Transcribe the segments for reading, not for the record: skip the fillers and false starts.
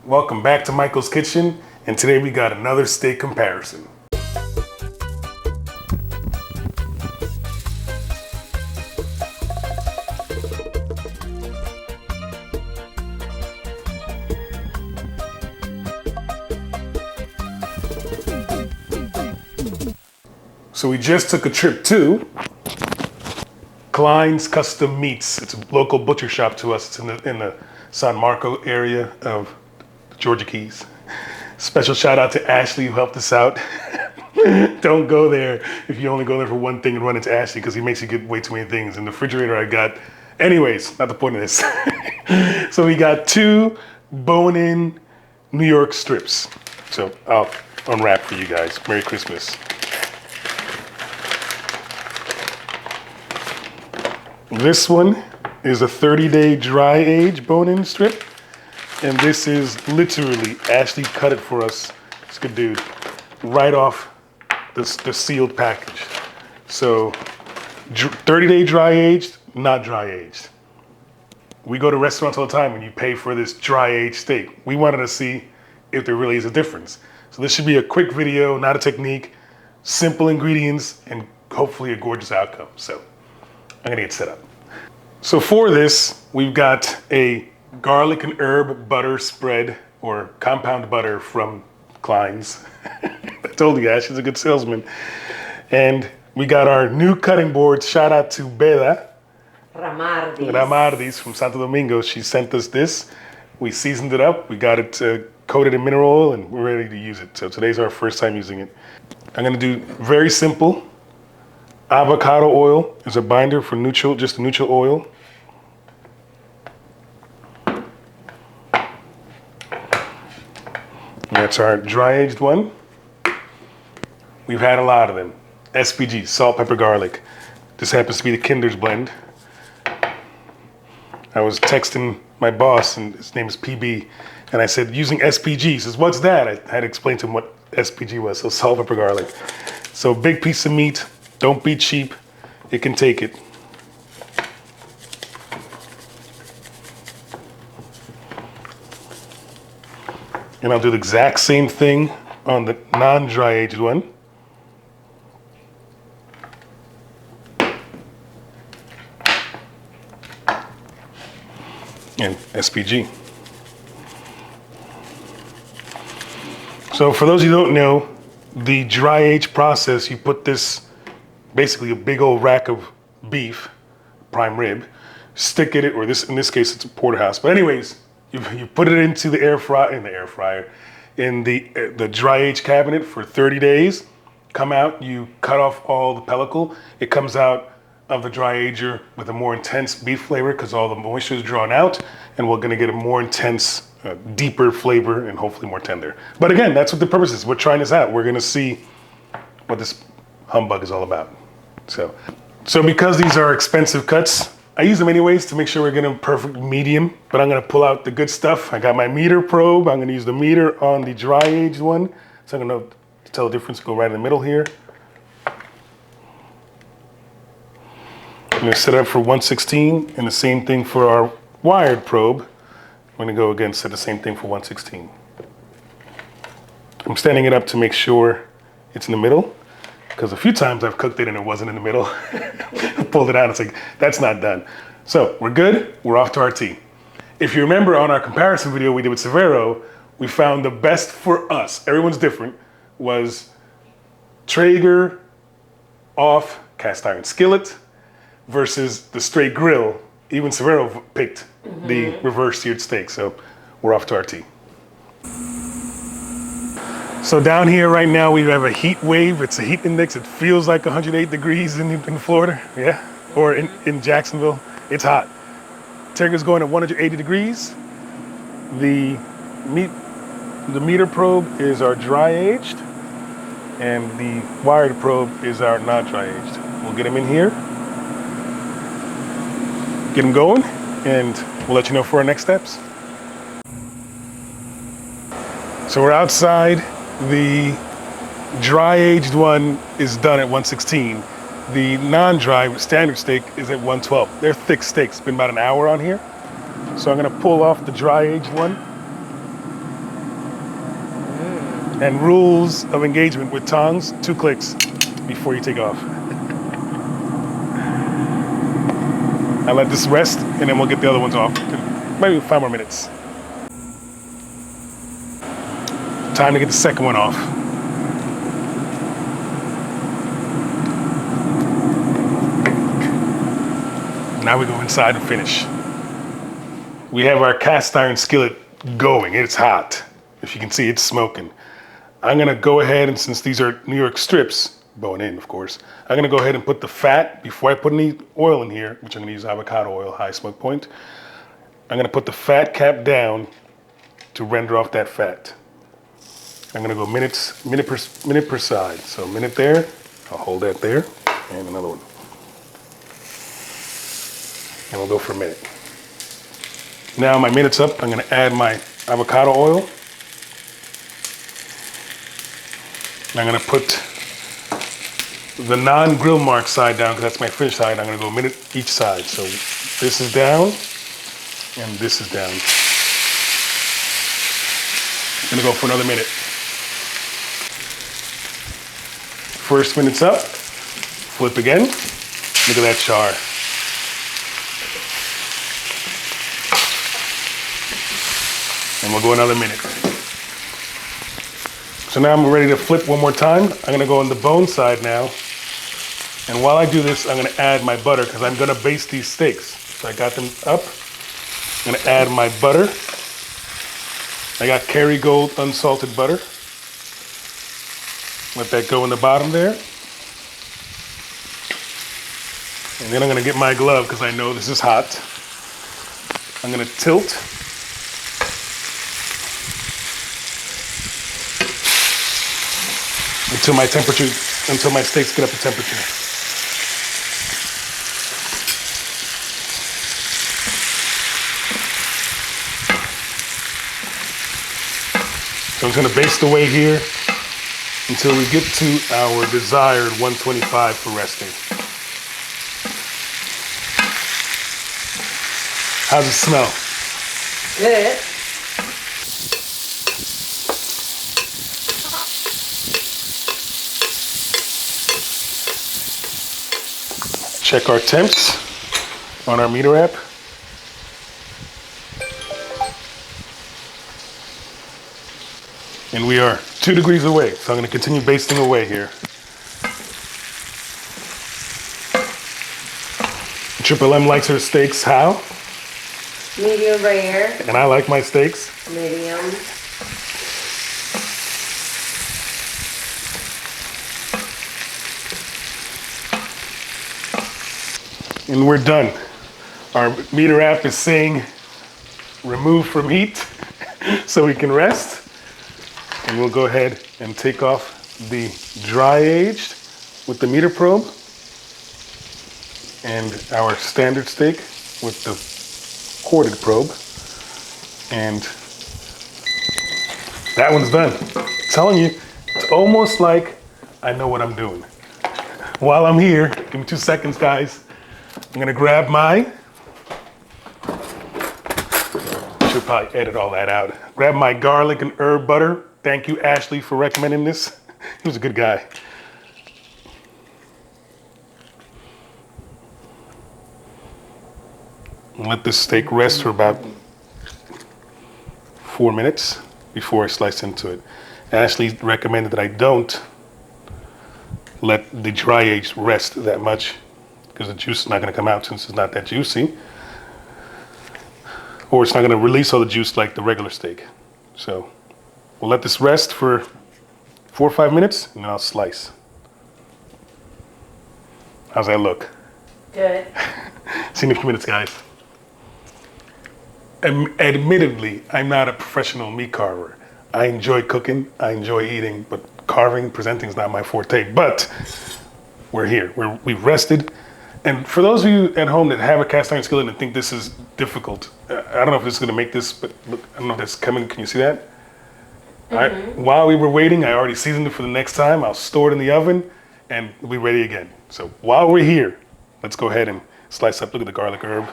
Welcome back to Michael's Kitchen, and today we got another steak comparison. So we just took a trip to Klein's Custom Meats. It's a local butcher shop to us. It's in the San Marco area of Georgia Keys. Special shout out to Ashley who helped us out. Don't go there if you only go there for one thing and run into Ashley because he makes you get way too many things. In the refrigerator I got, anyways, not the point of this. So we got 2 bone-in New York strips. So I'll unwrap for you guys. Merry Christmas. This one is a 30-day dry age bone-in strip. And this is literally, Ashley cut it for us, it's a good dude, right off the sealed package. So 30-day dry aged, not dry aged. We go to restaurants all the time and you pay for this dry aged steak. We wanted to see if there really is a difference. So this should be a quick video, not a technique, simple ingredients, and hopefully a gorgeous outcome. So I'm gonna get set up. So for this, we've got a garlic and herb butter spread, or compound butter from Klein's. I told you, Ash is a good salesman. And we got our new cutting boards. Shout out to Beda Ramardis from Santo Domingo. She sent us this. We seasoned it up. We got it coated in mineral oil, and we're ready to use it. So today's our first time using it. I'm gonna do very simple. Avocado oil is a binder for neutral, just neutral oil. That's our dry aged one. We've had a lot of them. SPG, salt, pepper, garlic. This happens to be the Kinder's blend. I was texting my boss, and his name is PB, and I said, using SPG. He says, what's that? I had to explain to him what SPG was, so salt, pepper, garlic. So big piece of meat, don't be cheap, it can take it. And I'll do the exact same thing on the non-dry aged one. And SPG. So for those who don't know, the dry age process, you put this, basically a big old rack of beef, prime rib, stick it, or this, in this case it's a porterhouse. But anyways, you put it into the air fryer, in the dry age cabinet for 30 days. Come out, you cut off all the pellicle. It comes out of the dry ager with a more intense beef flavor because all the moisture is drawn out, and we're gonna get a more intense, deeper flavor and hopefully more tender. But again, that's what the purpose is. We're trying this out. We're gonna see what this humbug is all about. So because these are expensive cuts, I use them anyways to make sure we're getting a perfect medium, but I'm gonna pull out the good stuff. I got my meter probe. I'm gonna use the meter on the dry aged one. So I'm gonna tell the difference, go right in the middle here. I'm gonna set it up for 116, and the same thing for our wired probe. I'm gonna go again, set the same thing for 116. I'm standing it up to make sure it's in the middle, because a few times I've cooked it and it wasn't in the middle. I pulled it out, it's like, that's not done. So we're good, we're off to our tea. If you remember on our comparison video we did with Severo, we found the best for us, everyone's different, was Traeger off cast iron skillet versus the straight grill. Even Severo picked the reverse seared steak, so we're off to our tea. So down here right now we have a heat wave. It's a heat index. It feels like 108 degrees in Florida, yeah, or in Jacksonville. It's hot. Traeger's going at 180 degrees. The meter probe is our dry aged, and the wired probe is our not dry aged. We'll get them in here, get them going, and we'll let you know for our next steps. So we're outside. The dry aged one is done at 116. The non-dry standard steak is at 112. They're thick steaks. It's been about an hour on here. So I'm gonna pull off the dry aged one. And rules of engagement with tongs, 2 clicks before you take off. I let this rest, and then we'll get the other ones off. Maybe 5 more minutes. Time to get the second one off. Now we go inside and finish. We have our cast iron skillet going. It's hot. If you can see, it's smoking. I'm gonna go ahead, and since these are New York strips, bone in, of course, I'm gonna go ahead and put the fat, before I put any oil in here, which I'm gonna use avocado oil, high smoke point, I'm gonna put the fat cap down to render off that fat. I'm gonna go minute per side. So a minute there, I'll hold that there, and another one. And we'll go for a minute. Now my minute's up, I'm gonna add my avocado oil. I'm gonna put the non-grill mark side down, because that's my finished side. I'm gonna go a minute each side. So this is down, and this is down. I'm gonna go for another minute. First minute's up, flip again. Look at that char. And we'll go another minute. So now I'm ready to flip one more time. I'm gonna go on the bone side now. And while I do this, I'm gonna add my butter, because I'm gonna baste these steaks. So I got them up. I'm gonna add my butter. I got Kerrygold unsalted butter. Let that go in the bottom there. And then I'm gonna get my glove, because I know this is hot. I'm gonna tilt. Until my steaks get up to temperature. So I'm just gonna baste away here until we get to our desired 125 for resting. How's it smell? Good. Check our temps on our meter app. And we are 2 degrees away, so I'm gonna continue basting away here. Triple M likes her steaks how? Medium rare. And I like my steaks? Medium. And we're done. Our meter app is saying remove from heat so we can rest. And we'll go ahead and take off the dry aged with the meter probe and our standard steak with the corded probe. And that one's done. I'm telling you, it's almost like I know what I'm doing. While I'm here, give me 2 seconds, guys. I'm gonna grab my, should probably edit all that out. Grab my garlic and herb butter. Thank you, Ashley, for recommending this. He was a good guy. And let this steak rest for about 4 minutes before I slice into it. Ashley recommended that I don't let the dry age rest that much, because the juice is not going to come out since it's not that juicy. Or it's not going to release all the juice like the regular steak. So we'll let this rest for 4 or 5 minutes, and then I'll slice. How's that look? Good. See you in a few minutes, guys. Admittedly, I'm not a professional meat carver. I enjoy cooking, I enjoy eating, but carving, presenting is not my forte. But we're here, we've rested. And for those of you at home that have a cast iron skillet and think this is difficult, I don't know if this is gonna make this, but look, I don't know if that's coming, can you see that? While we were waiting, I already seasoned it for the next time. I'll store it in the oven and we'll be ready again. So while we're here, let's go ahead and slice up, look at the garlic herb.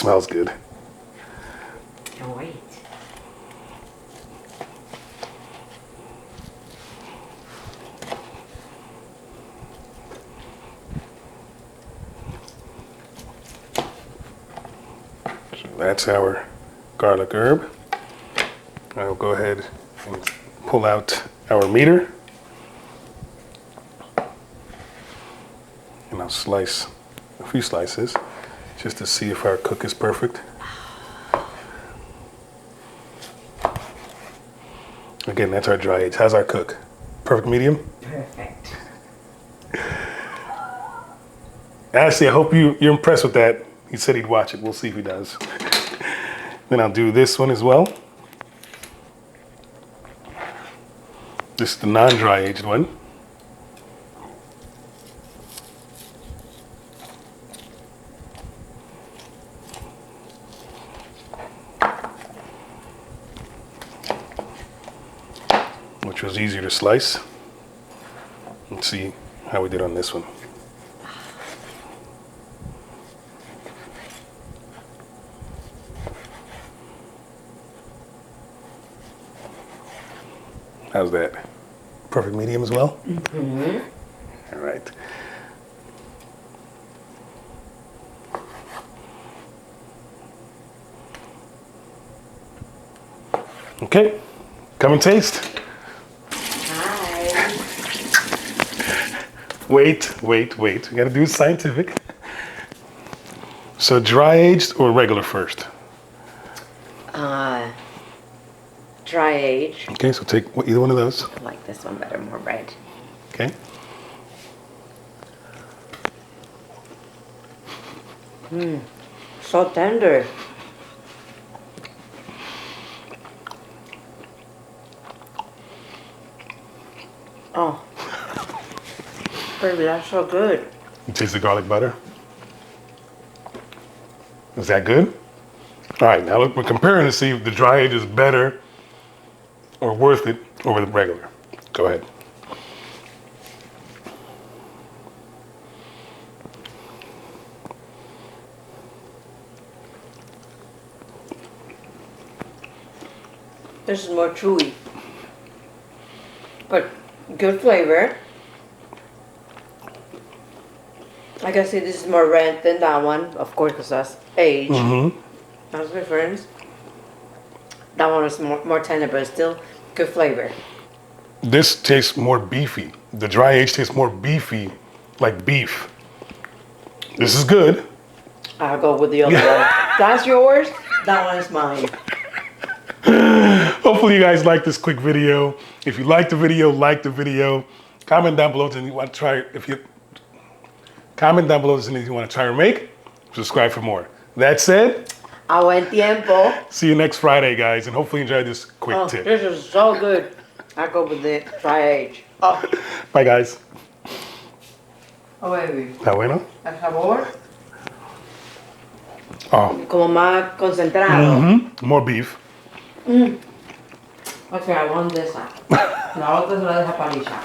smells good. Can't wait. So that's our garlic herb. I'll go ahead and pull out our meter. And I'll slice a few slices just to see if our cook is perfect. Again, that's our dry age. How's our cook? Perfect medium? Perfect. Ashley, I hope you're impressed with that. He said he'd watch it. We'll see if he does. Then I'll do this one as well. This is the non-dry aged one. Which was easier to slice. Let's see how we did on this one. How's that? Perfect medium as well? Mm-hmm. All right. Okay, come and taste. Hi. Wait. We gotta do it scientific. So dry aged or regular first? Dry age. Okay, so take either one of those. I like this one better, more red. Okay. So tender. Oh. Baby, that's so good. You taste the garlic butter? Is that good? All right, now look, we're comparing to see if the dry age is better or worth it over the regular. Go ahead. This is more chewy. But good flavor. Like I said, this is more red than that one, of course, because that's age. That's the difference. That one is more tender, but still good flavor. This tastes more beefy. The dry age tastes more beefy, like beef. This is good. I'll go with the other one. That's yours. That one is mine. Hopefully you guys like this quick video. If you like the video, like the video. Comment down below if you want to try. Comment down below if there's anything you want to try or make. Subscribe for more. That said, A buen tiempo. see you next Friday, guys, and hopefully you enjoyed this quick Oh, tip. this is so good. I go with the dry age. Oh, Bye, guys. oh baby. ¿Está bueno? El sabor Oh, como más concentrado. more beef. Okay, I want this. La otra se la deja para Lisa.